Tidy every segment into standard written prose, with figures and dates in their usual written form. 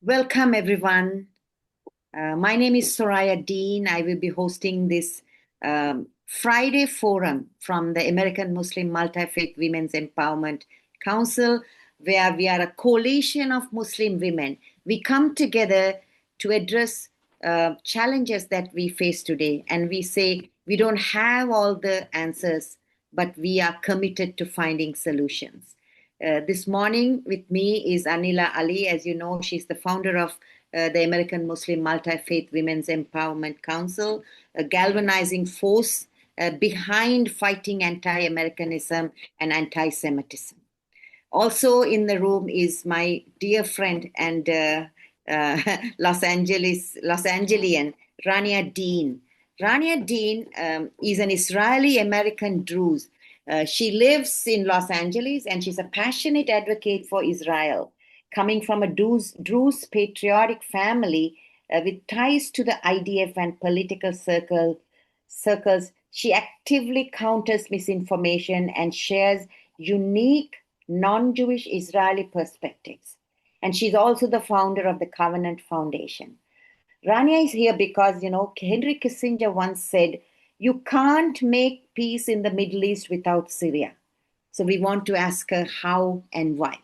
Welcome, everyone. My name is Soraya Dean. I will be hosting this Friday forum from the American Muslim Multi-Faith Women's Empowerment Council, where we are a coalition of Muslim women. We come together to address challenges that we face today, and we say we don't have all the answers, but we are committed to finding solutions. This morning with me is Anila Ali. As you know, she's the founder of the American Muslim Multi-Faith Women's Empowerment Council, a galvanizing force behind fighting anti-Americanism and anti-Semitism. Also in the room is my dear friend and Los Angelian, Rania Dean. Rania Dean is an Israeli-American Druze. She lives in Los Angeles and she's a passionate advocate for Israel. Coming from a Druze patriotic family with ties to the IDF and political circles, she actively counters misinformation and shares unique non-Jewish Israeli perspectives. And she's also the founder of the Covenant Foundation. Rania is here because, Henry Kissinger once said, you can't make peace in the Middle East without Syria. So we want to ask her how and why.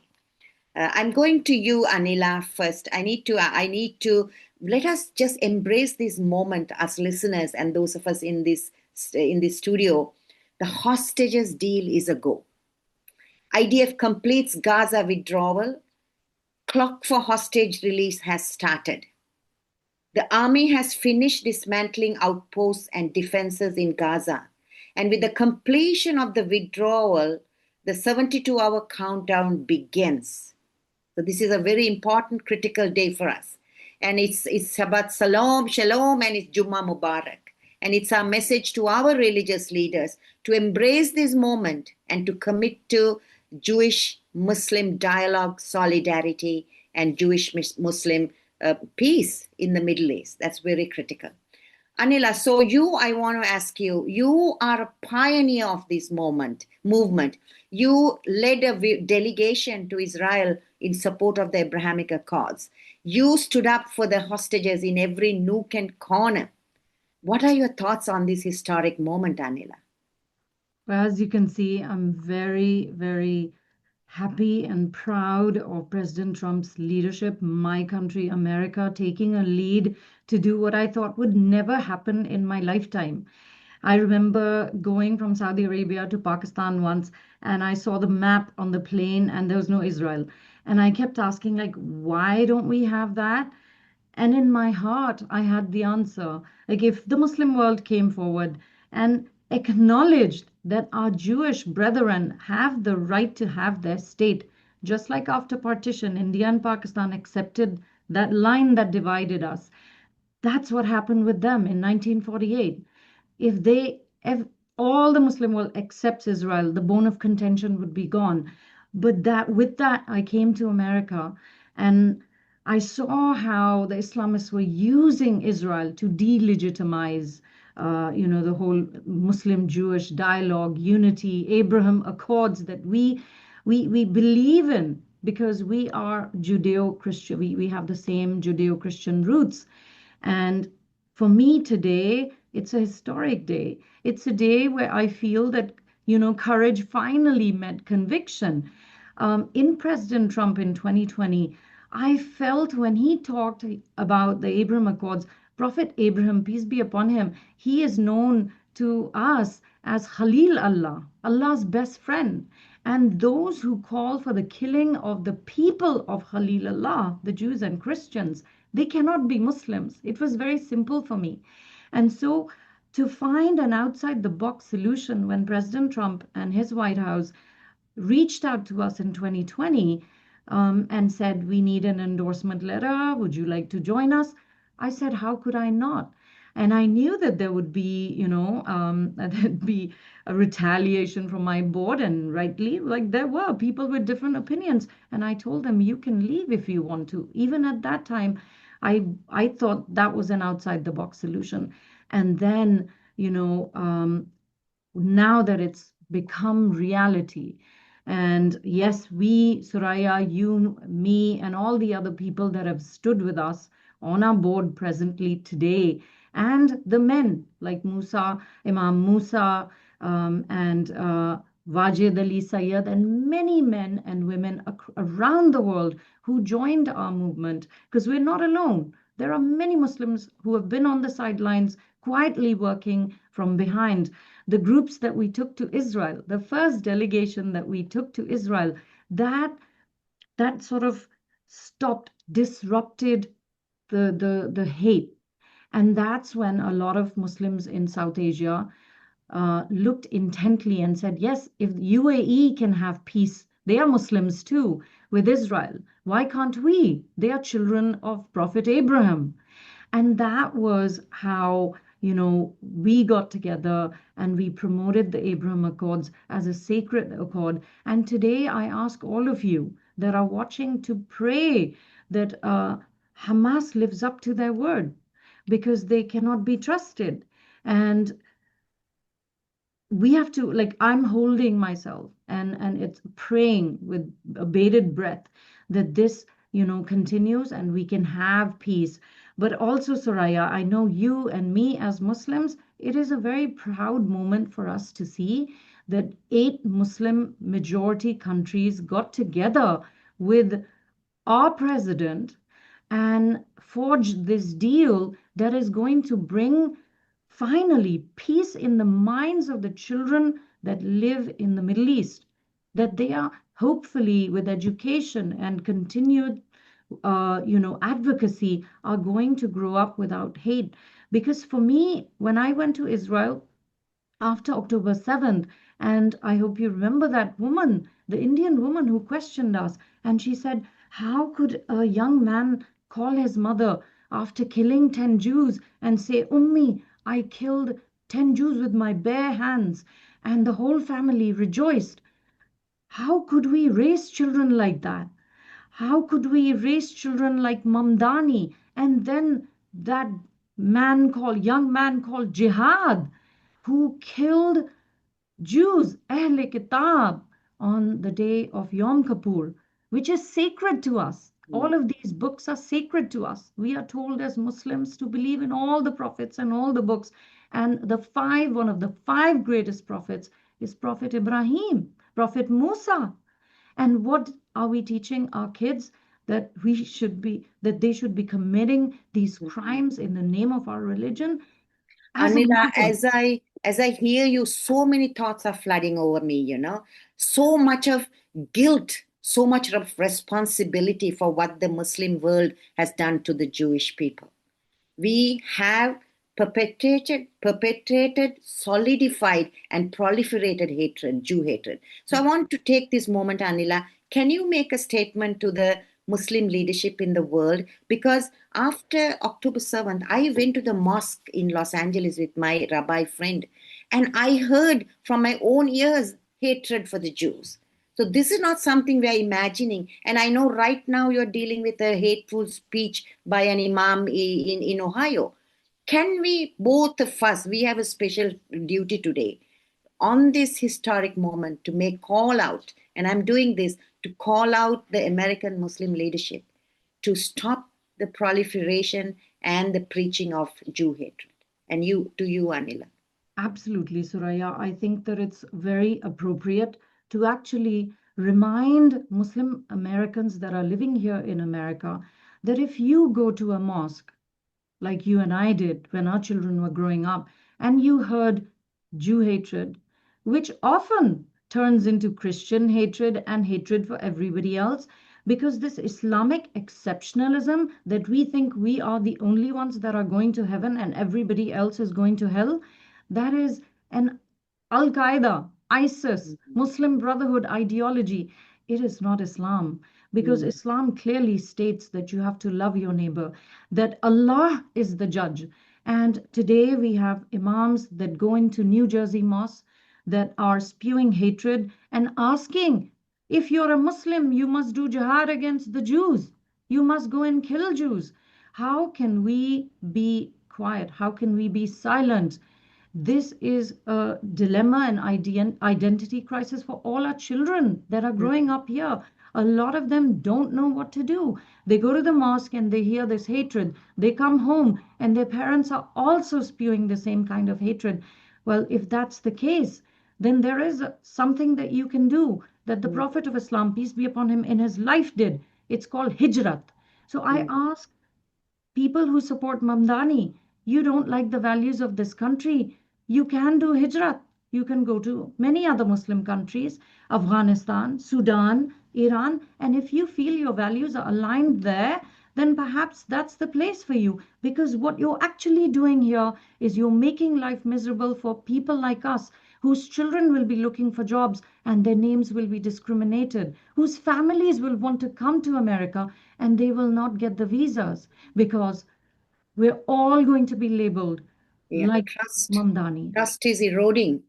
I'm going to you, Anila, first. I need to let us just embrace this moment as listeners and those of us in this studio. The hostages deal is a go. IDF completes Gaza withdrawal. Clock for hostage release has started. The army has finished dismantling outposts and defenses in Gaza. And with the completion of the withdrawal, the 72-hour countdown begins. So this is a very important, critical day for us. And it's Shabbat Shalom, and it's Jummah Mubarak. And it's our message to our religious leaders to embrace this moment and to commit to Jewish-Muslim dialogue, solidarity, and Jewish-Muslim peace in the Middle East. That's very critical. Anila, so I want to ask you, you are a pioneer of this movement. You led a delegation to Israel in support of the Abrahamic Accords. You stood up for the hostages in every nook and corner. What are your thoughts on this historic moment, Anila? Well, as you can see, I'm very, very happy and proud of President Trump's leadership, my country, America, taking a lead to do what I thought would never happen in my lifetime. I remember going from Saudi Arabia to Pakistan once, and I saw the map on the plane, and there was no Israel. And I kept asking, like, why don't we have that? And in my heart, I had the answer. Like, if the Muslim world came forward and acknowledged that our Jewish brethren have the right to have their state, just like after partition, India and Pakistan accepted that line that divided us. That's what happened with them in 1948. If all the Muslim world accepts Israel, the bone of contention would be gone. But with that, I came to America and I saw how the Islamists were using Israel to delegitimize, the whole Muslim-Jewish dialogue, unity, Abraham Accords that we believe in because we are Judeo-Christian. We have the same Judeo-Christian roots. And for me today, it's a historic day. It's a day where I feel that, courage finally met conviction. In President Trump in 2020, I felt when he talked about the Abraham Accords, Prophet Abraham, peace be upon him, he is known to us as Khalil Allah, Allah's best friend. And those who call for the killing of the people of Khalil Allah, the Jews and Christians, they cannot be Muslims. It was very simple for me. And so to find an outside the box solution when President Trump and his White House reached out to us in 2020 and said, we need an endorsement letter. Would you like to join us? I said, how could I not? And I knew that there would be, there'd be a retaliation from my board, and rightly, like there were people with different opinions. And I told them, you can leave if you want to. Even at that time, I thought that was an outside the box solution. And then, now that it's become reality, And yes, we, Soraya, you, me, and all the other people that have stood with us on our board presently today, and the men like Musa, Imam Musa, and Wajid Ali Sayyid, and many men and women around the world who joined our movement, because we're not alone. There are many Muslims who have been on the sidelines quietly working from behind. The groups that we took to Israel, the first delegation that we took to Israel, that that sort of stopped, disrupted the hate. And that's when a lot of Muslims in South Asia looked intently and said, yes, if UAE can have peace, they are Muslims too, with Israel. Why can't we? They are children of Prophet Abraham. And that was how, we got together and we promoted the Abraham Accords as a sacred accord. And today I ask all of you that are watching to pray that Hamas lives up to their word, because they cannot be trusted. And we have to, like, I'm holding myself and it's praying with a bated breath that this continues and we can have peace. But also, Soraya, I know you and me as Muslims, it is a very proud moment for us to see that 8 Muslim majority countries got together with our president and forged this deal that is going to bring finally peace in the minds of the children that live in the Middle East, that they are hopefully with education and continued advocacy are going to grow up without hate. Because for me, when I went to Israel after October 7th. And I hope you remember that woman, the Indian woman who questioned us. And she said, how could a young man call his mother after killing 10 Jews and say, Ummi, I killed 10 Jews with my bare hands? And the whole family rejoiced. How could we raise children like that? How could we raise children like Mamdani? And then that young man called Jihad, who killed Jews, Ahle Kitab, on the day of Yom Kippur, which is sacred to us. All of these books are sacred to us. We are told as Muslims to believe in all the prophets and all the books. And one of the 5 greatest prophets is Prophet Ibrahim, Prophet Musa. And what are we teaching our kids? That they should be committing these crimes in the name of our religion as a Anila, mother. as I hear you, so many thoughts are flooding over me, So much of guilt, so much of responsibility for what the Muslim world has done to the Jewish people. We have perpetrated, solidified, and proliferated hatred, Jew hatred. So I want to take this moment, Anila. Can you make a statement to the Muslim leadership in the world? Because after October 7th, I went to the mosque in Los Angeles with my rabbi friend, and I heard from my own ears hatred for the Jews. So this is not something we are imagining. And I know right now you're dealing with a hateful speech by an imam in Ohio. Can we, both of us, we have a special duty today on this historic moment to make call out, and I'm doing this to call out the American Muslim leadership to stop the proliferation and the preaching of Jew hatred. And to you, Anila. Absolutely, Suraya. I think that it's very appropriate to actually remind Muslim Americans that are living here in America that if you go to a mosque, like you and I did when our children were growing up, and you heard Jew hatred, which often turns into Christian hatred and hatred for everybody else, because this Islamic exceptionalism that we think we are the only ones that are going to heaven and everybody else is going to hell, that is an Al Qaeda, ISIS, Muslim Brotherhood ideology. It is not Islam, because Mm. Islam clearly states that you have to love your neighbor, that Allah is the judge. And today we have imams that go into New Jersey mosques that are spewing hatred and asking, if you're a Muslim, you must do jihad against the Jews. You must go and kill Jews. How can we be quiet? How can we be silent? This is a dilemma and identity crisis for all our children that are growing up here. A lot of them don't know what to do. They go to the mosque and they hear this hatred. They come home and their parents are also spewing the same kind of hatred. Well, if that's the case, then there is something that you can do that the Mm, Prophet of Islam, peace be upon him, in his life did. It's called hijrat. So I mm, ask people who support Mamdani, you don't like the values of this country, you can do hijrat. You can go to many other Muslim countries, Afghanistan, Sudan, Iran, and if you feel your values are aligned there, then perhaps that's the place for you. Because what you're actually doing here is you're making life miserable for people like us, whose children will be looking for jobs and their names will be discriminated, whose families will want to come to America and they will not get the visas because we're all going to be labeled yeah, like Mamdani. trust is eroding.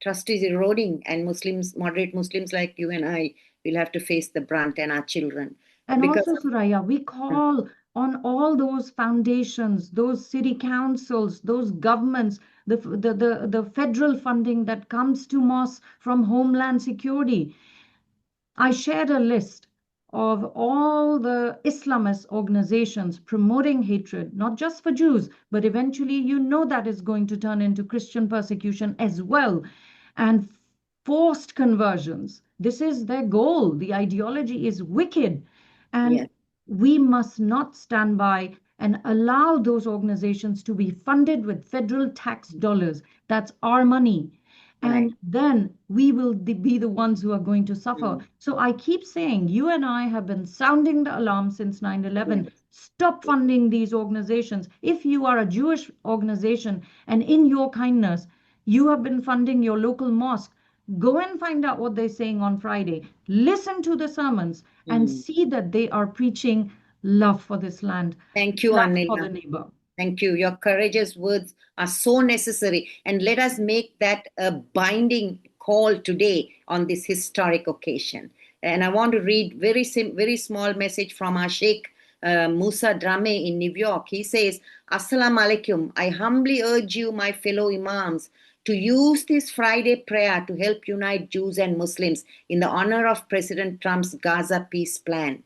Trust is eroding, and Muslims, moderate Muslims like you and I, will have to face the brunt, and our children, And because also, Suraya, we call on all those foundations, those city councils, those governments, the federal funding that comes to mosques from Homeland Security. I shared a list of all the Islamist organizations promoting hatred, not just for Jews, but eventually you know that is going to turn into Christian persecution as well. And forced conversions. This is their goal. The ideology is wicked. yeah, And we must not stand by and allow those organizations to be funded with federal tax dollars. That's our money. right. And then we will be the ones who are going to suffer. Mm, So I keep saying, you and I have been sounding the alarm since 9/11. yes, Stop funding these organizations. If you are a Jewish organization and in your kindness, you have been funding your local mosque, go and find out what they're saying on Friday. Listen to the sermons and mm. see that they are preaching love for this land, Thank you, love for Anila. the neighbor. Thank you. Your courageous words are so necessary. And let us make that a binding call today on this historic occasion. And I want to read very small message from our Sheikh Musa Drame in New York. He says, Assalamu Alaikum. I humbly urge you, my fellow Imams, to use this Friday prayer to help unite Jews and Muslims in the honor of President Trump's Gaza peace plan.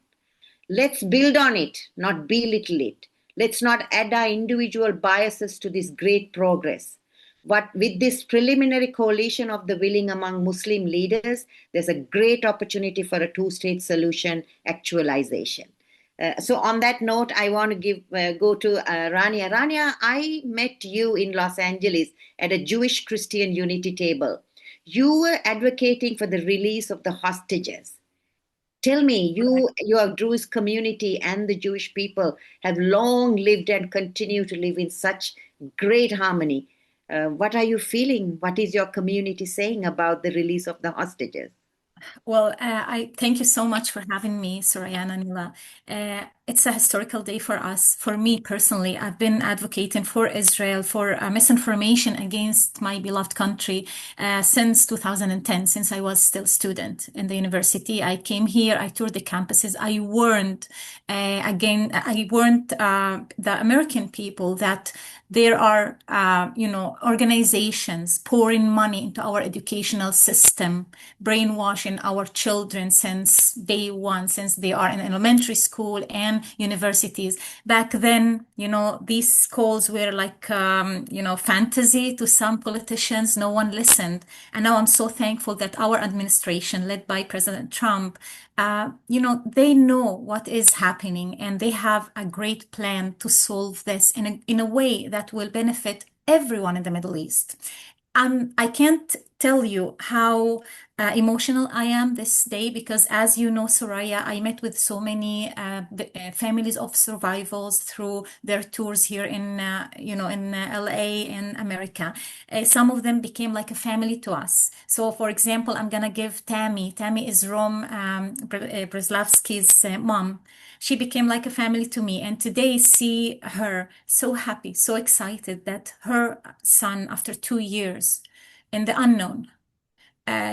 Let's build on it, not belittle it. Let's not add our individual biases to this great progress. But with this preliminary coalition of the willing among Muslim leaders, there's a great opportunity for a two-state solution actualization. So on that note, I want to go to Rania. Rania, I met you in Los Angeles at a Jewish Christian unity table. You were advocating for the release of the hostages. Tell me, your Jewish community and the Jewish people have long lived and continue to live in such great harmony. What are you feeling? What is your community saying about the release of the hostages? Well, I thank you so much for having me, Soraya and Anila. It's a historical day for us. For me personally, I've been advocating for Israel for misinformation against my beloved country since 2010, since I was still student in the university. I came here, I toured the campuses, I warned the American people that there are, organizations pouring money into our educational system, brainwashing our children since day one, since they are in elementary school and universities. Back then, these calls were like, fantasy to some politicians. No one listened. And now I'm so thankful that our administration, led by President Trump, they know what is happening and they have a great plan to solve this in a way that will benefit everyone in the Middle East. I can't tell you how emotional I am this day because, as you know, Soraya, I met with so many families of survivors through their tours here in LA and America. Some of them became like a family to us. So, for example, I'm gonna give Tammy. Tammy is Rom Breslavsky's mom. She became like a family to me. And today, see her so happy, so excited that her son, after 2 years in the unknown,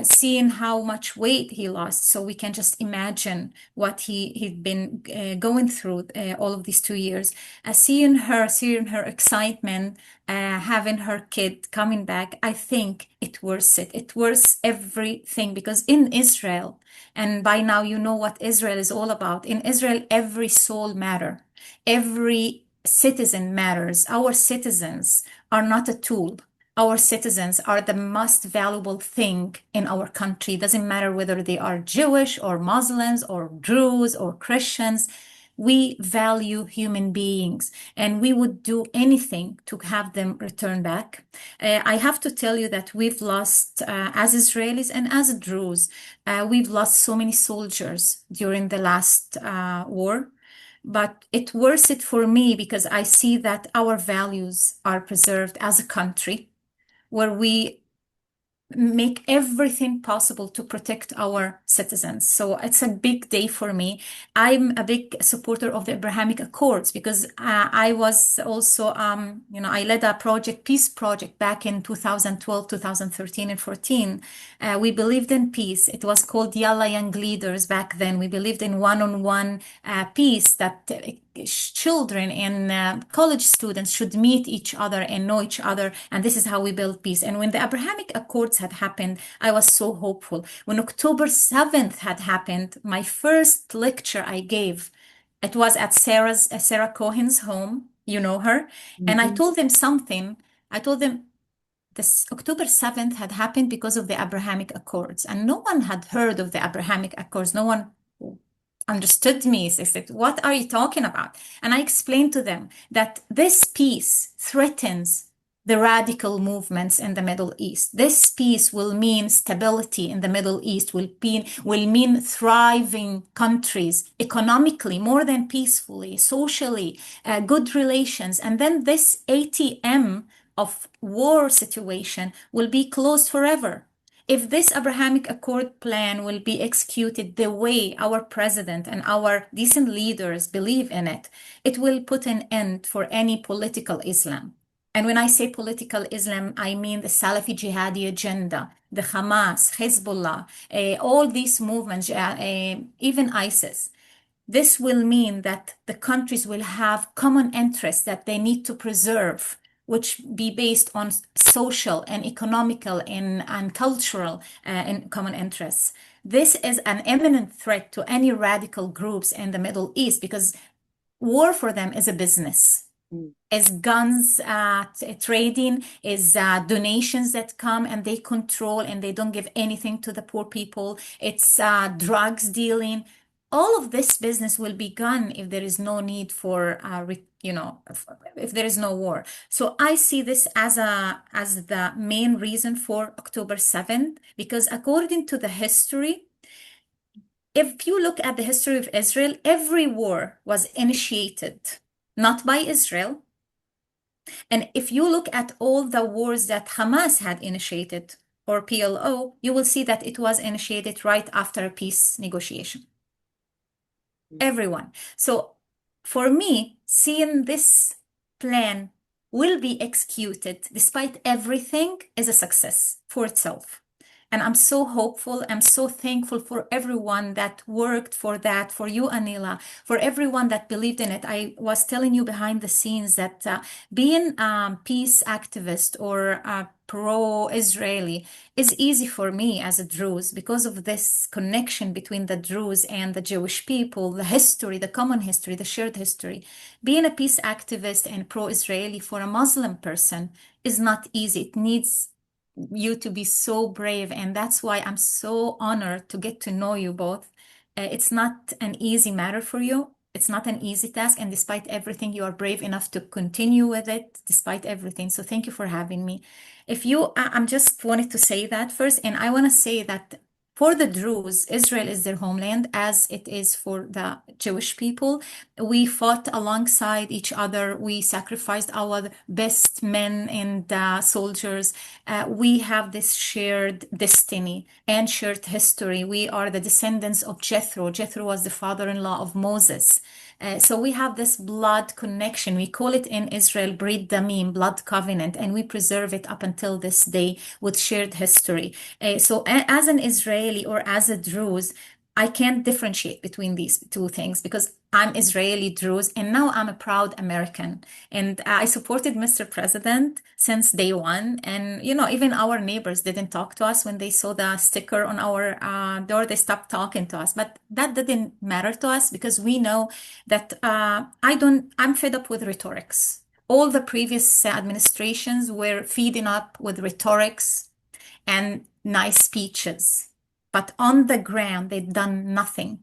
seeing how much weight he lost. So we can just imagine what he'd been going through all of these 2 years. Seeing her excitement, having her kid coming back, I think it worth it. It worth everything, because in Israel, and by now you know what Israel is all about. In Israel, every soul matters. Every citizen matters. Our citizens are not a tool. Our citizens are the most valuable thing in our country. It doesn't matter whether they are Jewish or Muslims or Druze or Christians. We value human beings, and we would do anything to have them return back. I have to tell you that we've lost, as Israelis and as Druze, we've lost so many soldiers during the last war. But it worth it for me, because I see that our values are preserved as a country, where we make everything possible to protect our citizens. So it's a big day for me. I'm a big supporter of the Abrahamic Accords, because I was also, I led a peace project back in 2012, 2013, and 14. We believed in peace. It was called Yalla Young Leaders back then. We believed in one-on-one peace, that children and college students should meet each other and know each other, and this is how we build peace. And when the Abrahamic Accords had happened, I was so hopeful. When October 7th had happened, my first lecture I gave, it was at Sarah Cohen's home. You know her. And I told them something. I told them this October 7th had happened because of the Abrahamic Accords, and no one had heard of the Abrahamic Accords. No one understood me. They said, "What are you talking about?" And I explained to them that this peace threatens the radical movements in the Middle East. This peace will mean stability in the Middle East, will mean thriving countries economically, more than peacefully, socially, good relations. And then this ATM of war situation will be closed forever. If this Abrahamic Accord plan will be executed the way our president and our decent leaders believe in it, it will put an end for any political Islam. And when I say political Islam, I mean the Salafi jihadi agenda, the Hamas, Hezbollah, all these movements, even ISIS. This will mean that the countries will have common interests that they need to preserve, which be based on social and economical and cultural and common interests. This is an imminent threat to any radical groups in the Middle East, because war for them is a business. Is guns trading, is donations that come and they control and they don't give anything to the poor people. It's drugs dealing. All of this business will be gone if there is no need for, if there is no war. So I see this as the main reason for October 7th, because according to the history, if you look at the history of Israel, every war was initiated not by Israel. And if you look at all the wars that Hamas had initiated, or PLO, you will see that it was initiated right after a peace negotiation. Everyone. So for me, seeing this plan will be executed despite everything is a success for itself. And I'm so hopeful. I'm so thankful for everyone that worked for that, for you, Anila, for everyone that believed in it. I was telling you behind the scenes that being a peace activist or pro-Israeli is easy for me as a Druze, because of this connection between the Druze and the Jewish people, the history, the common history, the shared history. Being a peace activist and pro-Israeli for a Muslim person is not easy. It needs you to be so brave, and that's why I'm so honored to get to know you both. It's not an easy matter for you. It's not an easy task, and despite everything, you are brave enough to continue with it despite everything. So thank you for having me. I'm just wanted to say that first, and I want to say that for the Druze, Israel is their homeland, as it is for the Jewish people. We fought alongside each other. We sacrificed our best men and soldiers. We have this shared destiny and shared history. We are the descendants of Jethro. Jethro was the father-in-law of Moses. So we have this blood connection. We call it in Israel Brit Damim, blood covenant, and we preserve it up until this day with shared history. As an Israeli or as a Druze, I can't differentiate between these two things because I'm Israeli Druze and now I'm a proud American. And I supported Mr. President since day one. And, even our neighbors didn't talk to us when they saw the sticker on our door. They stopped talking to us. But that didn't matter to us because we know that I'm fed up with rhetorics. All the previous administrations were feeding up with rhetorics and nice speeches. But on the ground, they've done nothing.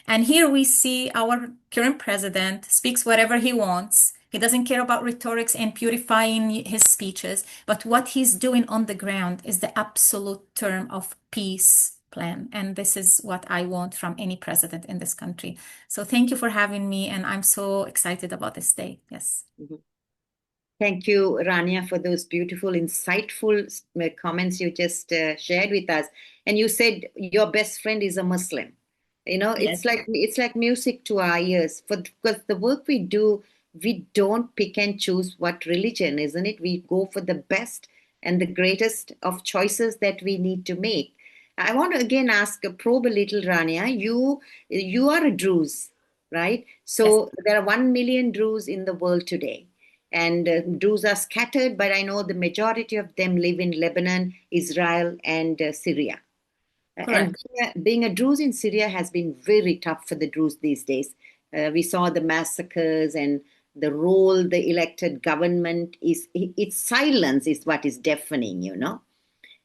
And here we see our current president speaks whatever he wants. He doesn't care about rhetorics and purifying his speeches. But what he's doing on the ground is the absolute term of peace plan. And this is what I want from any president in this country. So thank you for having me. And I'm so excited about this day. Yes. Mm-hmm. Thank you, Rania, for those beautiful, insightful comments you just shared with us. And you said your best friend is a Muslim. Yes. It's like music to our ears. Because the work we do, we don't pick and choose what religion, isn't it? We go for the best and the greatest of choices that we need to make. I want to again probe a little, Rania. You are a Druze, right? So there are 1 million Druze in the world today. And Druze are scattered, but I know the majority of them live in Lebanon, Israel, and Syria. Correct. And being a Druze in Syria has been very tough for the Druze these days. We saw the massacres and the role the elected government its silence is what is deafening, And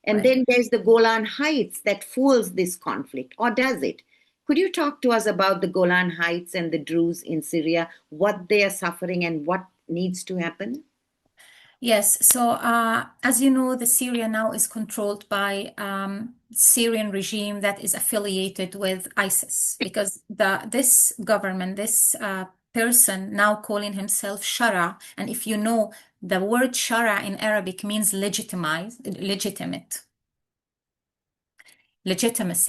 Right. then there's the Golan Heights that fuels this conflict, or does it? Could you talk to us about the Golan Heights and the Druze in Syria, what they are suffering and what needs to happen? Yes. So, as you know, the Syria now is controlled by Syrian regime that is affiliated with ISIS because this government, this person now calling himself Shara, and if you know, the word Shara in Arabic means legitimacy,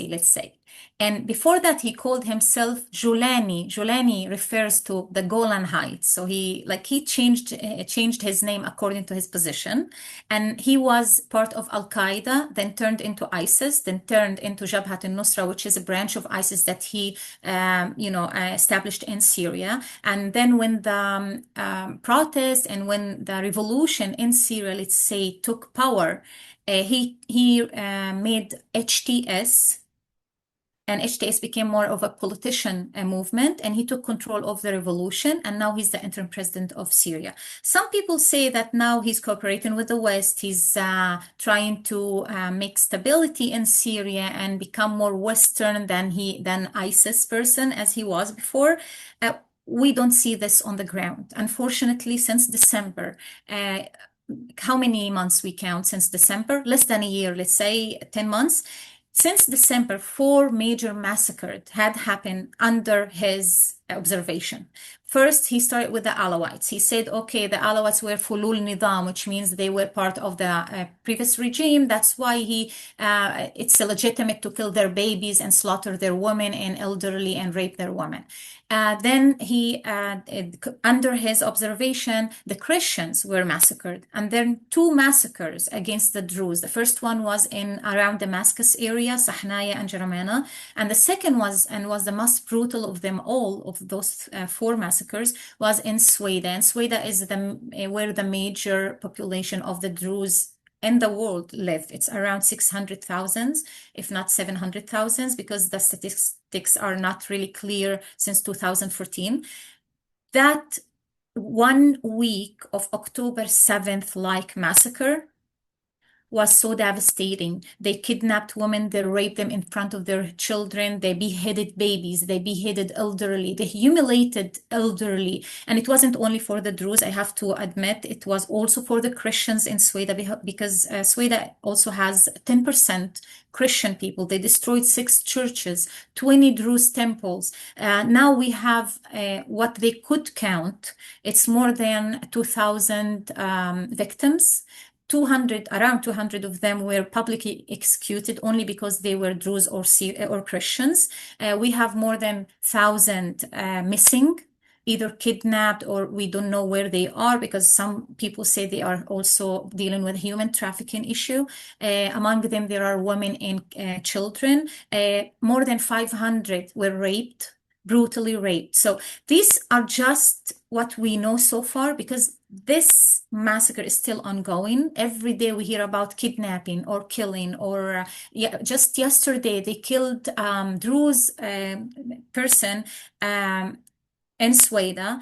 let's say. And before that, he called himself Julani. Julani refers to the Golan Heights. So he changed his name according to his position. And he was part of Al-Qaeda, then turned into ISIS, then turned into Jabhat al-Nusra, which is a branch of ISIS that he, established in Syria. And then when the protests and when the revolution in Syria, let's say, took power, he made HTS, and HTS became more of a politician movement, and he took control of the revolution, and now he's the interim president of Syria. Some people say that now he's cooperating with the West. He's trying to make stability in Syria and become more Western than ISIS person as he was before. We don't see this on the ground. Unfortunately, since December, how many months we count since December? Less than a year, let's say 10 months. Since December, 4 major massacres had happened under his observation. First, he started with the Alawites. He said, okay, the Alawites were fulul nidam, which means they were part of the previous regime. That's why it's illegitimate to kill their babies and slaughter their women and elderly and rape their women. Then under his observation, the Christians were massacred. And then 2 massacres against the Druze. The first one was in around Damascus area, Sahnaya and Jaramana. And the second was the most brutal of them all, of those 4 massacres, was in Sweda. And Sweda is where the major population of the Druze in the world live. It's around 600,000, if not 700,000, because the statistics are not really clear since 2014. That 1 week of October 7th like massacre was so devastating. They kidnapped women, they raped them in front of their children, they beheaded babies, they beheaded elderly, they humiliated elderly. And it wasn't only for the Druze, I have to admit, it was also for the Christians in Sweden, because Sweden also has 10% Christian people. They destroyed 6 churches, 20 Druze temples. Now we have what they could count. It's more than 2,000 victims. Around 200 of them were publicly executed only because they were Druze or Christians. We have more than 1,000 missing either kidnapped or we don't know where they are, because some people say they are also dealing with human trafficking issue. Among them, there are women and children. More than 500 were raped, brutally raped. So these are just what we know so far, because this massacre is still ongoing. Every day we hear about kidnapping or killing, or just yesterday they killed Druze person in Sweden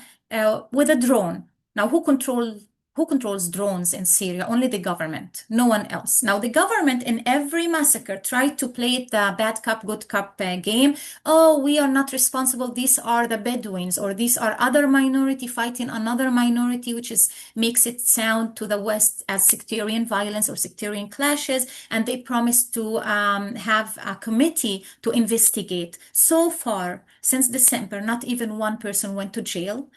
with a drone. Now, who controls drones in Syria? Only the government, no one else. Now, the government in every massacre tried to play the bad cop, good cop game. Oh, we are not responsible. These are the Bedouins, or these are other minority fighting another minority, which makes it sound to the West as sectarian violence or sectarian clashes. And they promised to have a committee to investigate. So far, since December, not even one person went to jail.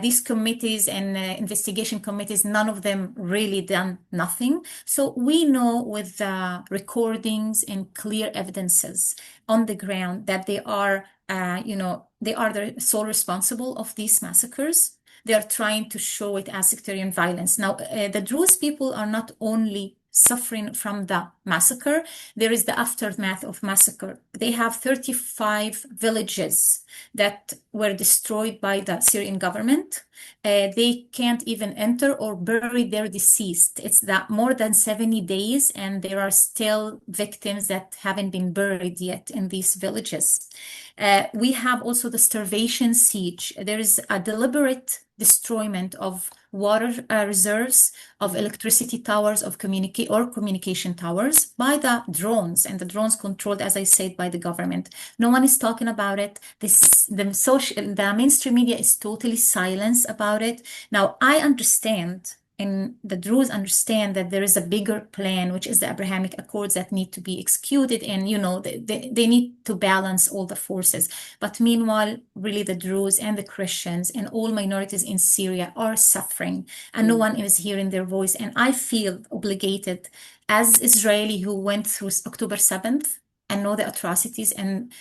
These committees and investigation committees, none of them really done nothing. So we know with the recordings and clear evidences on the ground that they are, they are the sole responsible of these massacres. They are trying to show it as sectarian violence. Now, the Druze people are not only suffering from the massacre, there is the aftermath of massacre. They have 35 villages that were destroyed by the Syrian government. They can't even enter or bury their deceased. It's that more than 70 days, and there are still victims that haven't been buried yet in these villages. We have also the starvation siege. There is a deliberate destroyment of water reserves, of electricity towers, of communication towers by the drones, and the drones controlled, as I said, by the government. No one is talking about it. The mainstream media is totally silent about it. Now, I understand, and the Druze understand, that there is a bigger plan, which is the Abrahamic Accords, that need to be executed, and they need to balance all the forces. But meanwhile, really the Druze and the Christians and all minorities in Syria are suffering, and no one is hearing their voice. And I feel obligated, as Israeli who went through October 7th and know the atrocities, and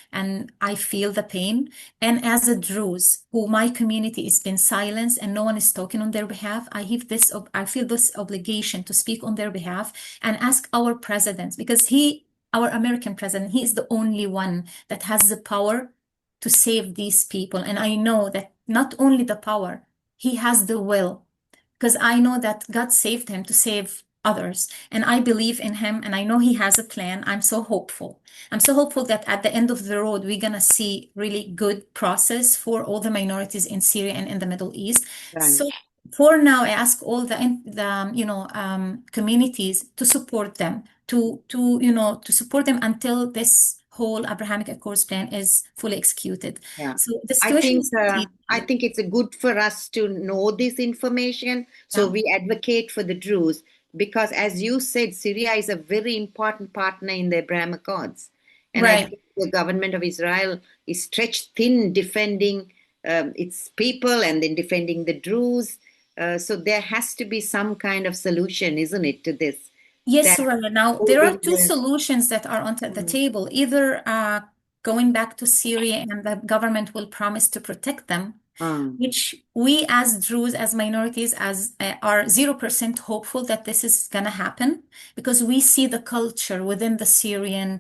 I feel the pain. And as a Druze, who my community has been silenced and no one is talking on their behalf, I feel this obligation to speak on their behalf and ask our president, because our American president, he is the only one that has the power to save these people. And I know that not only the power, he has the will, because I know that God saved him to save others, and I believe in him, and I know he has a plan. I'm so hopeful. I'm so hopeful that at the end of the road, we're gonna see really good process for all the minorities in Syria and in the Middle East. Right. So for now, I ask all the communities to support them, to support them until this whole Abrahamic Accords plan is fully executed. Yeah. So the situation I think it's good for us to know this information, so Yeah. we advocate for the Druze, because as you said, Syria is a very important partner in the Abraham Accords. And I Right. think the government of Israel is stretched thin defending its people and then defending the Druze. So there has to be some kind of solution, isn't it, to this? Yes, That Soraya. Now, there are two solutions that are on the table. Either going back to Syria and the government will promise to protect them, which we as Druze, as minorities, are 0% hopeful that this is going to happen, because we see the culture within the Syrian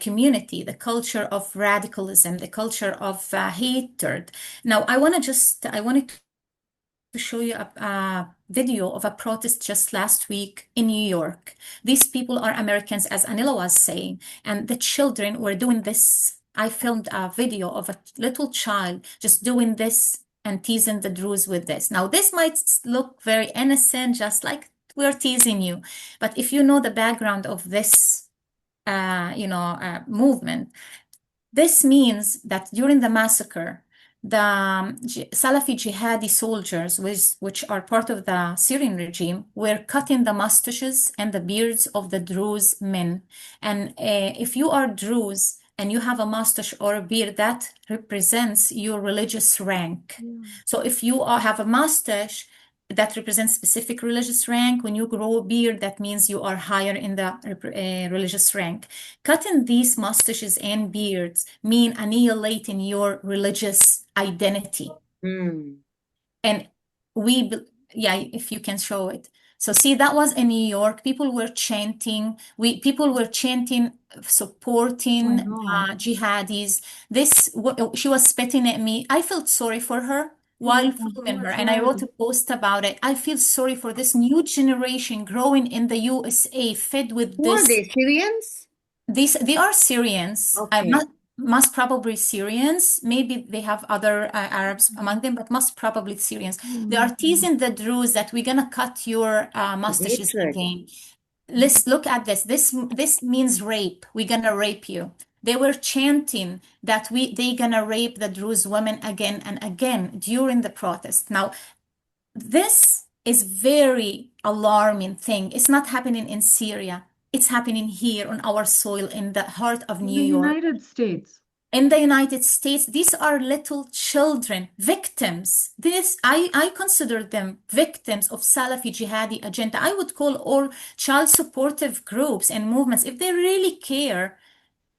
community, the culture of radicalism, the culture of hatred. Now, I wanted to show you a video of a protest just last week in New York. These people are Americans, as Anila was saying, and the children were doing this. I filmed a video of a little child just doing this and teasing the Druze with this. Now, this might look very innocent, just like we're teasing you. But if you know the background of this, movement, this means that during the massacre, the Salafi jihadi soldiers, which are part of the Syrian regime, were cutting the mustaches and the beards of the Druze men. And if you are Druze and you have a mustache or a beard, that represents your religious rank. So if you have a mustache, that represents specific religious rank. When you grow a beard, that means you are higher in the religious rank. Cutting these mustaches and beards mean annihilating your religious identity. Mm. And yeah, if you can show it. So see, that was in New York. People were chanting. People were chanting, Oh my supporting God. jihadis. She was spitting at me. I felt sorry for her while Yeah, filming so her, and I wrote sad. a post about it. I feel sorry for this new generation growing in the USA, fed with Who are this. they? Syrians? They are Syrians. Okay. Most probably Syrians. Maybe they have other Arabs among them, but most probably Syrians. Oh They my are God. teasing the Druze that we're gonna cut your mustaches Hatred. again. Let's look at this. This means rape. We're gonna rape you. They were chanting that they gonna rape the Druze women again and again during the protest. Now, this is very alarming thing. It's not happening in Syria. It's happening here on our soil in the heart of In New the York. United States. In the United States, these are little children, victims. I consider them victims of Salafi jihadi agenda. I would call all child supportive groups and movements, if they really care,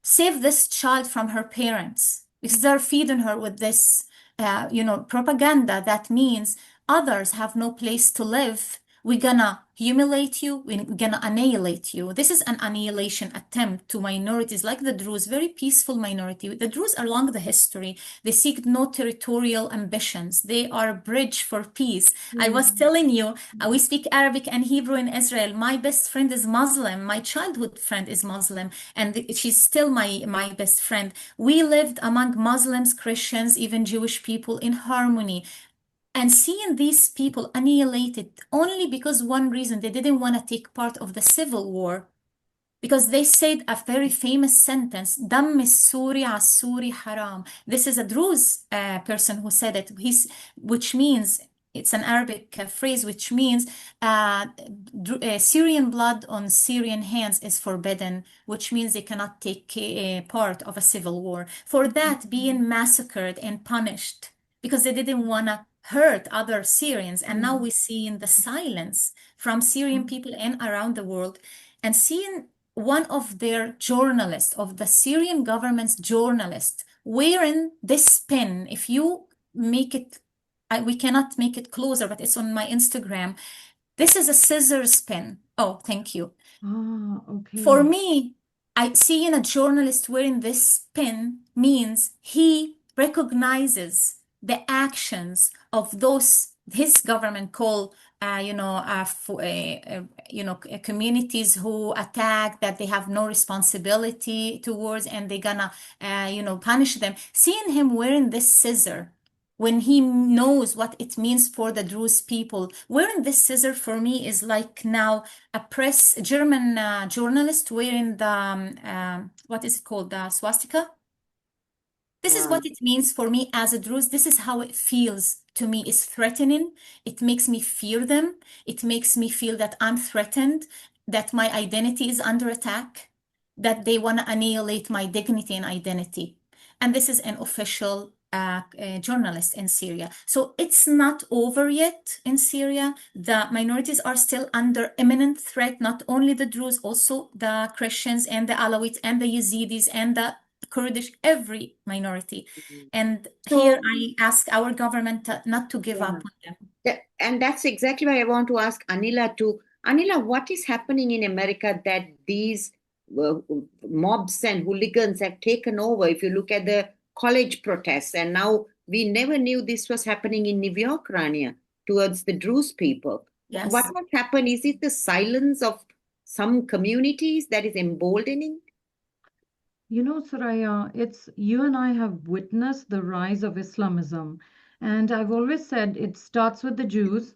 save this child from her parents because they're feeding her with this propaganda that means others have no place to live. We're gonna humiliate you, we're gonna annihilate you. This is an annihilation attempt to minorities like the Druze, very peaceful minority. The Druze are long the history. They seek no territorial ambitions. They are a bridge for peace. I Yeah. was telling you, we speak Arabic and Hebrew in Israel. My best friend is Muslim. My childhood friend is Muslim, and she's still my best friend. We lived among Muslims, Christians, even Jewish people in harmony. And seeing these people annihilated only because one reason they didn't want to take part of the civil war, because they said a very famous sentence, Dam Suri Asuri Haram. This is a Druze person who said it, which means, it's an Arabic phrase, which means Syrian blood on Syrian hands is forbidden, which means they cannot take part of a civil war. For that, being massacred and punished because they didn't want to hurt other Syrians. And now Yeah. we see in the silence from Syrian people and around the world, and seeing one of their journalists, of the Syrian government's journalist, wearing this pin. If you make it, we cannot make it closer, but it's on my Instagram. This is a scissors pin. Oh, thank you. Ah, For okay. me, I seeing a journalist wearing this pin means he recognizes the actions of those his government call communities who attack, that they have no responsibility towards, and they're gonna punish them. Seeing him wearing this scissor when he knows what it means for the Druze people, wearing this scissor for me is like now a German journalist wearing the what is it called, the swastika. This is Wow. what it means for me as a Druze. This is how it feels to me. It's threatening. It makes me fear them. It makes me feel that I'm threatened, that my identity is under attack, that they want to annihilate my dignity and identity. And this is an official journalist in Syria. So it's not over yet in Syria. The minorities are still under imminent threat, not only the Druze, also the Christians and the Alawites and the Yazidis and the Kurdish, every minority. And here So, I ask our government not to give yeah. up on them. And that's exactly why I want to ask Anila too. Anila, what is happening in America that these uh, mobs and hooligans have taken over? If you look at the college protests, and now we never knew this was happening in New York, Rania, towards the Druze people. What Yes. has happened? Is it the silence of some communities that is emboldening? You know, Soraya, it's you and I have witnessed the rise of Islamism. And I've always said it starts with the Jews,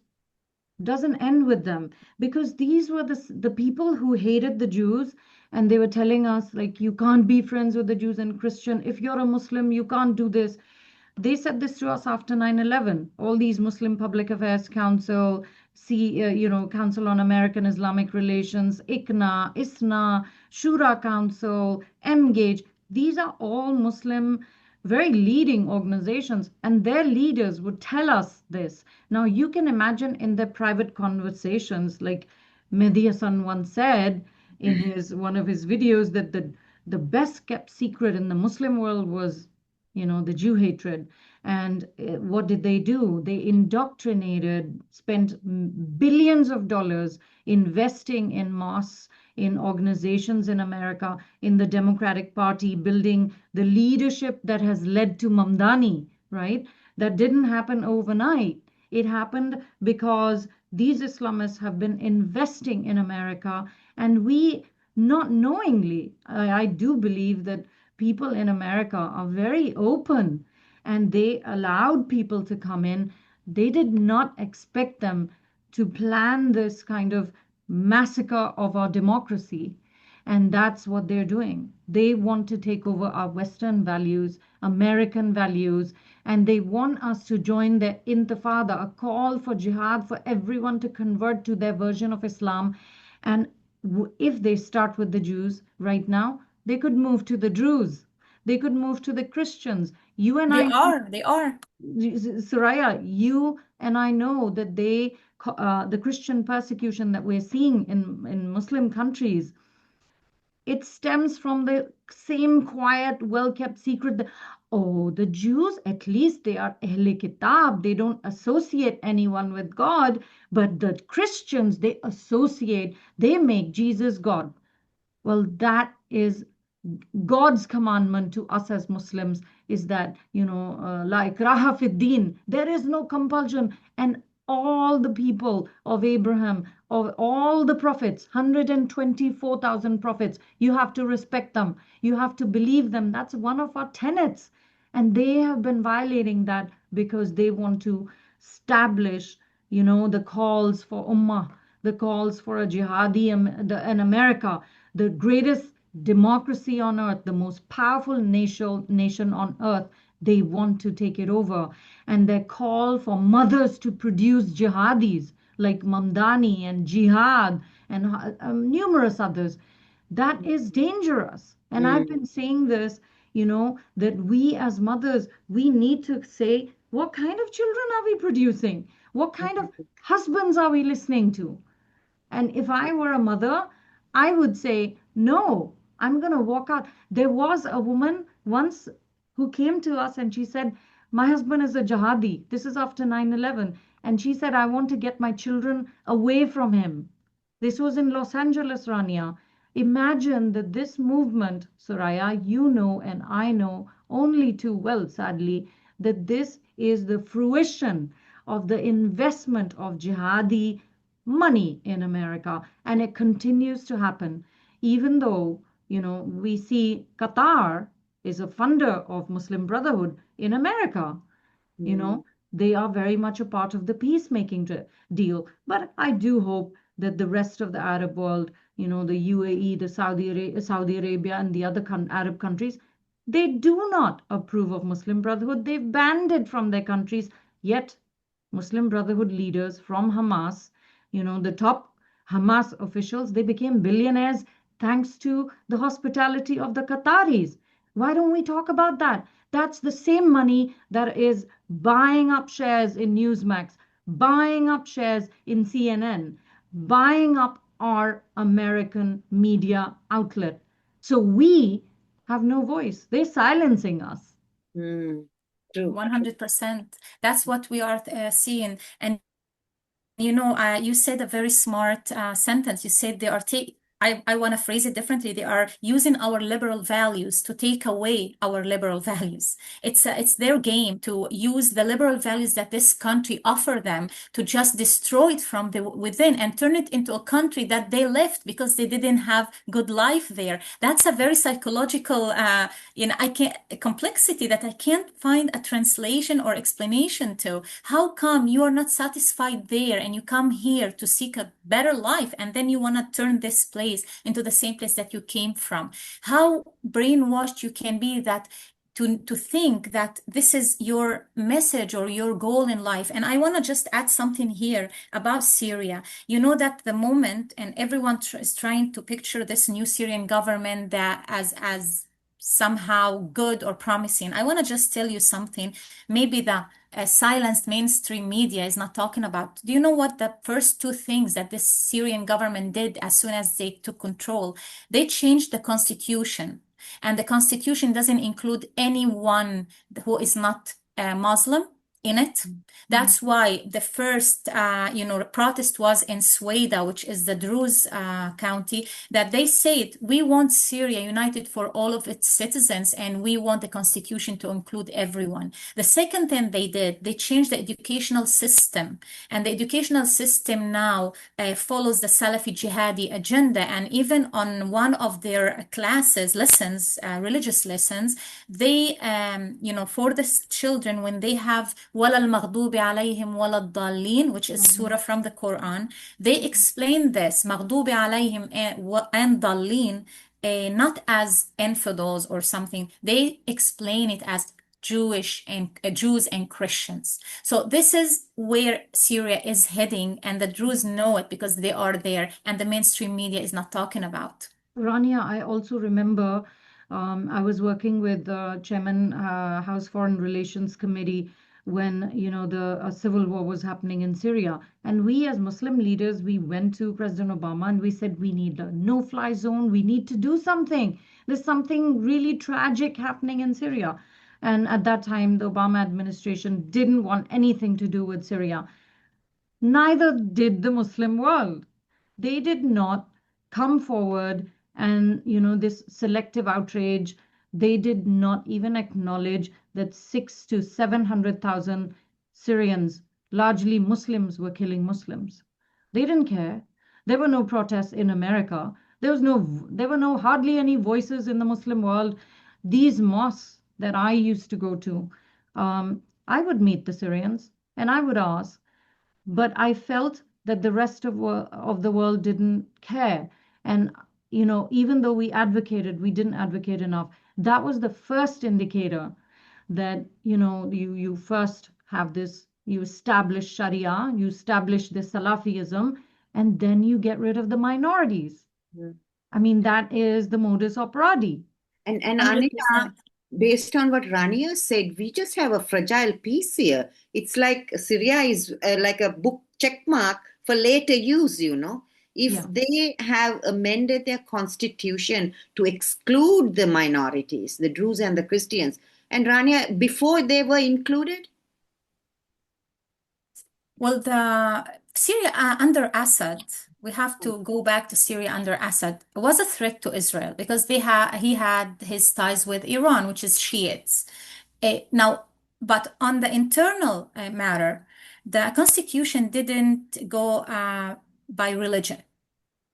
doesn't end with them, because these were the people who hated the Jews, and they were telling us, like, you can't be friends with the Jews and Christian. If you're a Muslim, you can't do this. They said this to us after 9/11. All these Muslim Public Affairs Council, Council on American Islamic Relations, ICNA, ISNA, Shura Council, Engage. These are all Muslim, very leading organizations, and their leaders would tell us this. Now, you can imagine in their private conversations, like Mehdi Hassan once said in his one of his videos, that the best kept secret in the Muslim world was the Jew hatred. And what did they do? They indoctrinated, spent billions of dollars investing in mosques, in organizations in America, in the Democratic Party, building the leadership that has led to Mamdani, right? That didn't happen overnight. It happened because these Islamists have been investing in America, and we, not knowingly, I do believe that people in America are very open, and they allowed people to come in. They did not expect them to plan this kind of massacre of our democracy. And that's what they're doing. They want to take over our Western values, American values, and they want us to join their intifada, a call for jihad for everyone to convert to their version of Islam. And if they start with the Jews right now, they could move to the Druze. They could move to the Christians. You and They I, are, they are. Soraya, you and I know that the Christian persecution that we're seeing in Muslim countries, it stems from the same quiet, well-kept secret. Oh, the Jews, at least they are Ahle Kitab. They don't associate anyone with God. But the Christians, they associate, they make Jesus God. Well, that is God's commandment to us as Muslims, is that, la ikraha fid din, there is no compulsion. And all the people of Abraham, of all the prophets, 124,000 prophets, you have to respect them. You have to believe them. That's one of our tenets. And they have been violating that because they want to establish, the calls for ummah, the calls for a jihadi in America, the greatest democracy on earth, the most powerful nation on earth. They want to take it over. And their call for mothers to produce jihadis like Mamdani and Jihad and numerous others, that is dangerous. And I've been saying this, that we as mothers, we need to say, what kind of children are we producing? What kind of husbands are we listening to? And if I were a mother, I would say, no, I'm going to walk out. There was a woman once who came to us and she said, my husband is a jihadi. This is after 9/11. And she said, I want to get my children away from him. This was in Los Angeles, Rania. Imagine that this movement, Soraya, you know, and I know only too well, sadly, that this is the fruition of the investment of jihadi money in America, and it continues to happen, even though, we see Qatar is a funder of Muslim Brotherhood in America. They are very much a part of the peacemaking deal. But I do hope that the rest of the Arab world, the UAE, the Saudi Arabia, and the other Arab countries, they do not approve of Muslim Brotherhood. They've banned it from their countries. Yet Muslim Brotherhood leaders from Hamas, the top Hamas officials, they became billionaires thanks to the hospitality of the Qataris. Why don't we talk about that? That's the same money that is buying up shares in Newsmax, buying up shares in CNN, buying up our American media outlet. So we have no voice. They're silencing us. True. 100%. That's what we are seeing. And you said a very smart sentence. You said they are I want to phrase it differently. They are using our liberal values to take away our liberal values. It's their game to use the liberal values that this country offer them to just destroy it from the within and turn it into a country that they left because they didn't have good life there. That's a very psychological, complexity that I can't find a translation or explanation to. How come you are not satisfied there and you come here to seek a better life, and then you want to turn this place into the same place that you came from? How brainwashed you can be that to think that this is your message or your goal in life. And I want to just add something here about Syria. You know that the moment, and everyone is trying to picture this new Syrian government that as somehow good or promising. I want to just tell you something. Maybe the silenced mainstream media is not talking about. Do you know what the first two things that this Syrian government did as soon as they took control? They changed the constitution. And the constitution doesn't include anyone who is not Muslim in it. That's why the first, protest was in Sueda, which is the Druze county, that they said, we want Syria united for all of its citizens, and we want the constitution to include everyone. The second thing they did, they changed the educational system, and the educational system now follows the Salafi jihadi agenda. And even on one of their classes, lessons, religious lessons, they, for the children, when they have وَلَا الْمَغْضُوبِ عَلَيْهِمْ وَلَا الضَّالِّينَ, which is surah from the Quran, they explain this, مَغْضُوبِ عَلَيْهِمْ and ضَالِّينَ, not as infidels or something. They explain it as Jews and Christians. So this is where Syria is heading, and the Druze know it because they are there, and the mainstream media is not talking about. Rania, I also remember I was working with the Chairman House Foreign Relations Committee when the civil war was happening in Syria, and we as Muslim leaders, we went to President Obama and we said we need a no-fly zone. We need to do something. There's something really tragic happening in Syria, and at that time, the Obama administration didn't want anything to do with Syria. Neither did the Muslim world. They did not come forward, and this selective outrage, they did not even acknowledge that 600,000 to 700,000 Syrians, largely Muslims, were killing Muslims. They didn't care. There were no protests in America. There were no hardly any voices in the Muslim world. These mosques that I used to go to, I would meet the Syrians and I would ask, but I felt that the rest of the world didn't care. And, even though we advocated, we didn't advocate enough. That was the first indicator that, you first have this, you establish Sharia, you establish this Salafism, and then you get rid of the minorities. I mean, that is the modus operandi. And 100%. Anita, based on what Rania said, we just have a fragile piece here. It's like Syria is like a book check mark for later use, If Yeah. they have amended their constitution to exclude the minorities, the Druze and the Christians, and Rania, before they were included? Well, the Syria under Assad, we have to go back to Syria under Assad, was a threat to Israel because he had his ties with Iran, which is Shiites. Now, but on the internal matter, the constitution didn't go by religion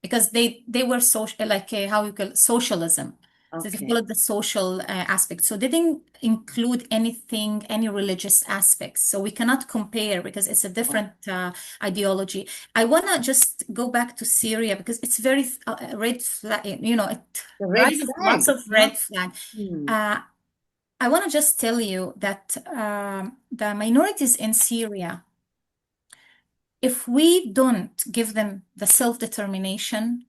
because they were social, like how you call socialism. So they Okay. followed the social aspect. So they didn't include any religious aspects. So we cannot compare because it's a different ideology. I want to just go back to Syria because it's very red flag, it The red raises lots flag. of red flag. Hmm. I want to just tell you that the minorities in Syria, if we don't give them the self-determination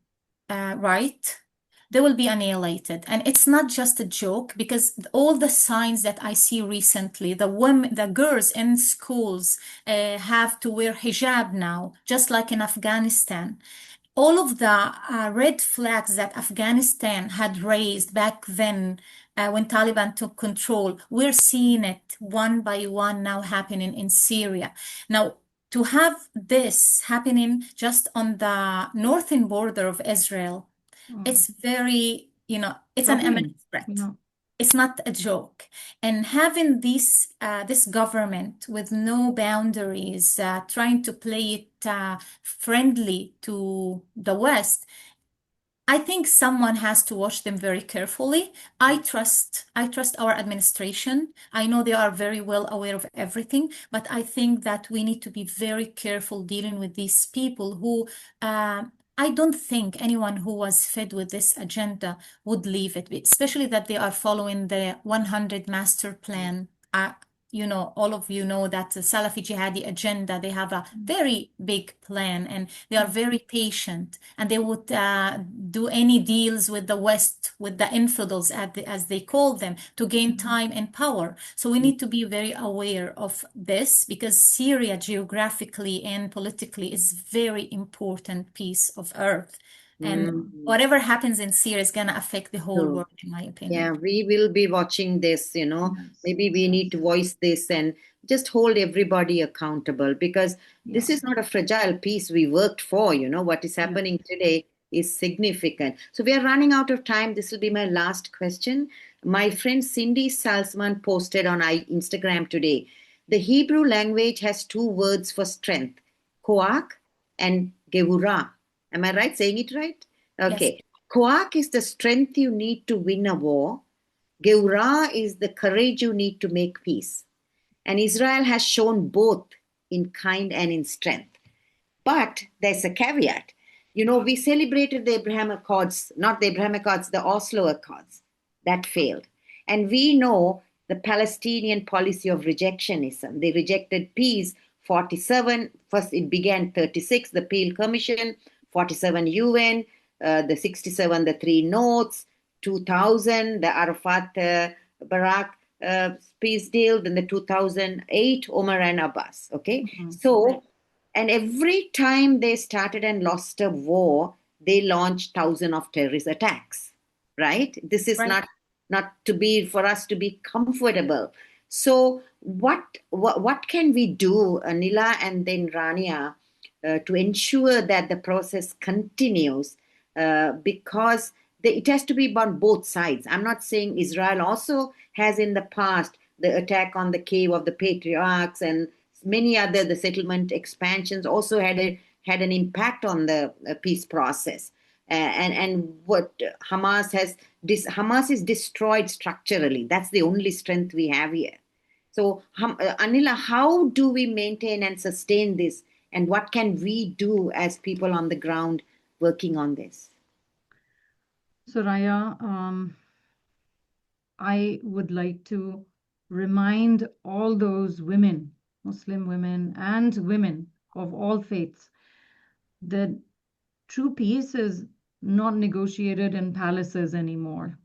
right, they will be annihilated. And it's not just a joke because all the signs that I see recently, the girls in schools have to wear hijab now, just like in Afghanistan. All of the red flags that Afghanistan had raised back then when Taliban took control, we're seeing it one by one now happening in Syria. Now, to have this happening just on the northern border of Israel, it's very, it's an Troubling. imminent threat. Yeah. It's not a joke. And having this government with no boundaries, trying to play it friendly to the West, I think someone has to watch them very carefully. I trust our administration. I know they are very well aware of everything, but I think that we need to be very careful dealing with these people who I don't think anyone who was fed with this agenda would leave it, especially that they are following the 100 master plan. All of you know that the Salafi jihadi agenda, they have a very big plan and they are very patient and they would do any deals with the West, with the infidels, as they call them, to gain time and power. So we need to be very aware of this because Syria geographically and politically is very important piece of earth. And Mm. whatever happens in Syria is going to affect the whole So, world, in my yeah, opinion. we will be watching this, you know. Yes, Maybe we need to yes. voice this and just hold everybody accountable, because Yeah, this is not a fragile peace we worked for, you know. What is yeah. happening today is significant. So we are running out of time. This will be my last question. My friend Cindy Salzman posted on Instagram today. The Hebrew language has two words for strength, koach and gevurah. Am I right saying it right? Yes, Okay. Koach is the strength you need to win a war. Geurah is the courage you need to make peace. And Israel has shown both in kind and in strength. But there's a caveat. You know, we celebrated the Abraham Accords, not the Abraham Accords, the Oslo Accords. That failed. And we know the Palestinian policy of rejectionism. They rejected peace 47. First, it began 36, the Peel Commission, 47 UN, the 67, the three notes, 2000, the Arafat Barak peace deal, then the 2008 Omar and Abbas. Okay, so and every time they started and lost a war, they launched thousands of terrorist attacks. Right? This is right. not to be for us to be comfortable. So what can we do, Anila and then Rania, to ensure that the process continues? Because it has to be on both sides. I'm not saying Israel also has in the past the attack on the cave of the patriarchs and many other the settlement expansions also had an impact on the peace process. And what Hamas is destroyed structurally. That's the only strength we have here. So, Anila, how do we maintain and sustain this? And what can we do as people on the ground working on this? Soraya, I would like to remind all those women, Muslim women and women of all faiths, that true peace is not negotiated in palaces anymore.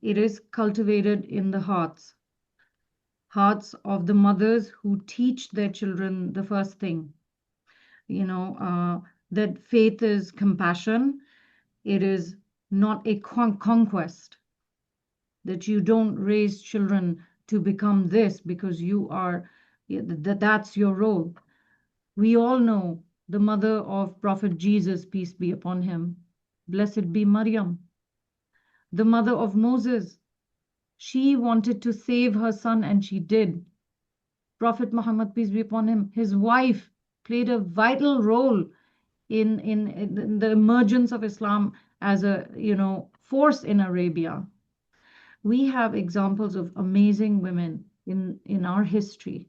It is cultivated in the hearts of the mothers who teach their children the first thing, that faith is compassion. It is not a conquest, that you don't raise children to become this because that's your role. We all know the mother of Prophet Jesus, peace be upon him, blessed be Maryam, the mother of Moses. She wanted to save her son and she did. Prophet Muhammad, peace be upon him, his wife played a vital role in the emergence of Islam as a force in Arabia. We have examples of amazing women in our history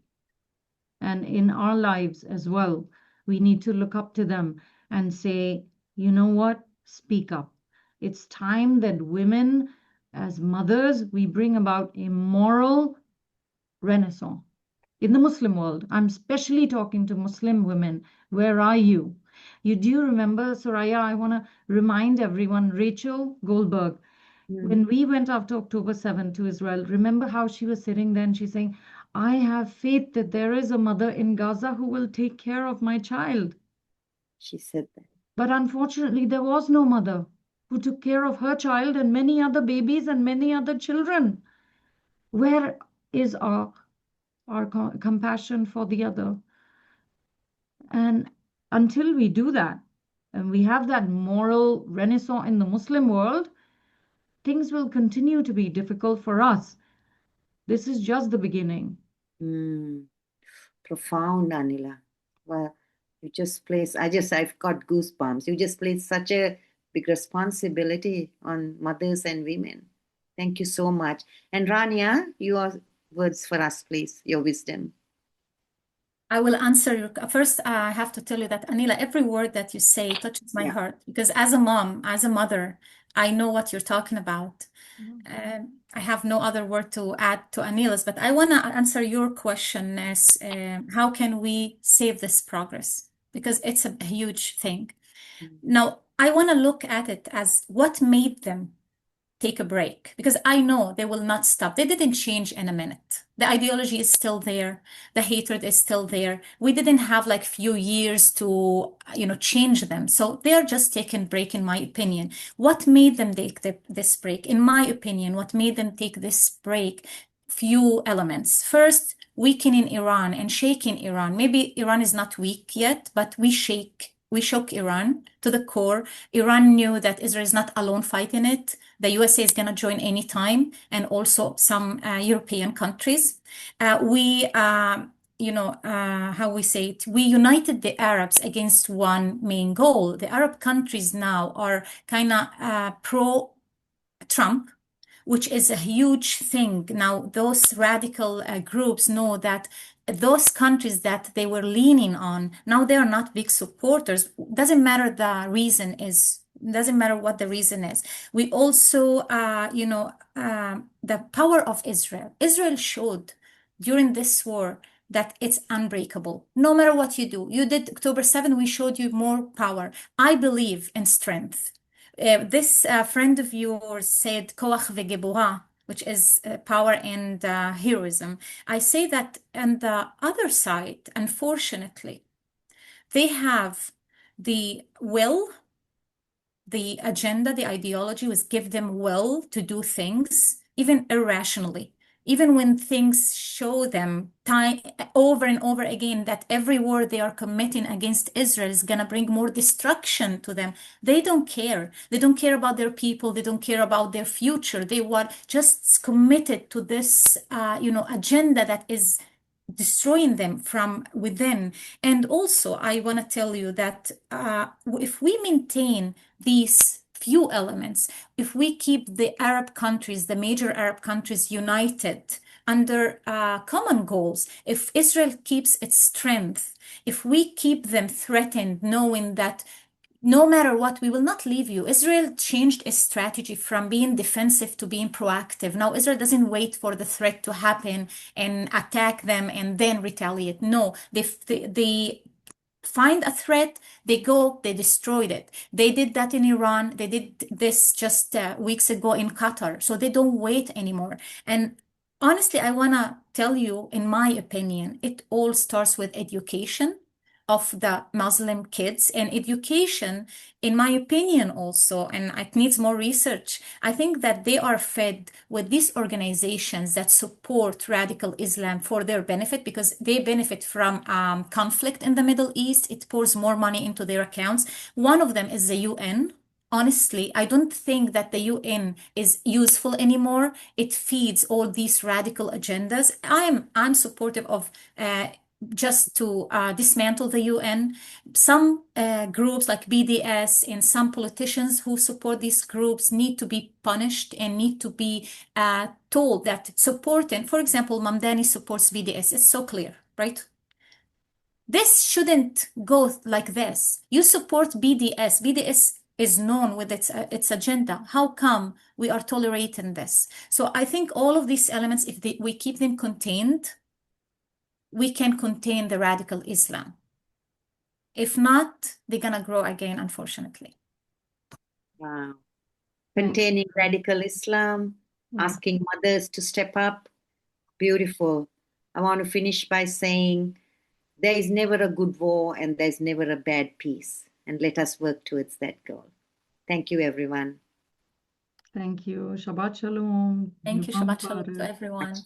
and in our lives as well. We need to look up to them and say, you know what? Speak up. It's time that women, as mothers, we bring about a moral renaissance in the Muslim world. I'm especially talking to Muslim women. Where are you? You do remember, Soraya? I want to remind everyone, Rachel Goldberg, when we went after October 7th to Israel, remember how she was sitting there and she's saying, I have faith that there is a mother in Gaza who will take care of my child. She said that. But unfortunately, there was no mother who took care of her child and many other babies and many other children. Where is our compassion for the other? And until we do that, and we have that moral renaissance in the Muslim world, things will continue to be difficult for us. This is just the beginning. Profound, Anila. Well, I've got goosebumps. You just placed such a big responsibility on mothers and women. Thank you so much. And Rania, your words for us, please, your wisdom. I will answer your first. I have to tell you that, Anila, every word that you say touches my heart because as a mom, as a mother, I know what you're talking about. I have no other word to add to Anila's, but I want to answer your question as how can we save this progress? Because it's a huge thing. Now, I want to look at it as what made them take a break because I know they will not stop. They didn't change in a minute. The ideology is still there. The hatred is still there. We didn't have like few years to, change them. So they're just taking break, in my opinion. What made them take this break? In my opinion, what made them take this break? Few elements. First, weakening Iran and shaking Iran. Maybe Iran is not weak yet, but we shook Iran to the core. Iran knew that Israel is not alone fighting it. The USA is going to join anytime, and also some European countries. How we say it, we united the Arabs against one main goal. The Arab countries now are kind of pro-Trump, which is a huge thing. Now, those radical groups know that those countries that they were leaning on, now they are not big supporters. Doesn't matter what the reason is. We also, the power of Israel. Israel showed during this war that it's unbreakable. No matter what you do. You did October 7, we showed you more power. I believe in strength. This friend of yours said koach v'gebura, which is power and heroism. I say that on the other side, unfortunately, they have the will, the agenda, the ideology was give them will to do things, even irrationally. Even when things show them time over and over again that every war they are committing against Israel is going to bring more destruction to them, they don't care. They don't care about their people. They don't care about their future. They were just committed to this, agenda that is destroying them from within. And also, I want to tell you that if we maintain these few elements, if we keep the Arab countries, the major Arab countries united under common goals, if Israel keeps its strength, if we keep them threatened, knowing that no matter what, we will not leave you. Israel changed its strategy from being defensive to being proactive. Now, Israel doesn't wait for the threat to happen and attack them and then retaliate. No, they find a threat, they go, they destroyed it. They did that in Iran. They did this just weeks ago in Qatar. So they don't wait anymore. And honestly, I want to tell you, in my opinion, it all starts with education of the Muslim kids, and education, in my opinion also, and it needs more research. I think that they are fed with these organizations that support radical Islam for their benefit, because they benefit from conflict in the Middle East. It pours more money into their accounts. One of them is the UN. Honestly, I don't think that the UN is useful anymore. It feeds all these radical agendas. I'm supportive of just to dismantle the UN. Some groups like BDS and some politicians who support these groups need to be punished and need to be told that supporting, for example, Mamdani supports BDS. It's so clear, right? This shouldn't go like this. You support BDS. BDS is known with its agenda. How come we are tolerating this? So I think all of these elements, if we keep them contained, we can contain the radical Islam. If not, they're gonna grow again, unfortunately. Wow. Containing radical Islam, asking mothers to step up. Beautiful. I want to finish by saying there is never a good war and there's never a bad peace. And let us work towards that goal. Thank you, everyone. Thank you. Shabbat Shalom. Thank you. Shabbat Shalom to everyone.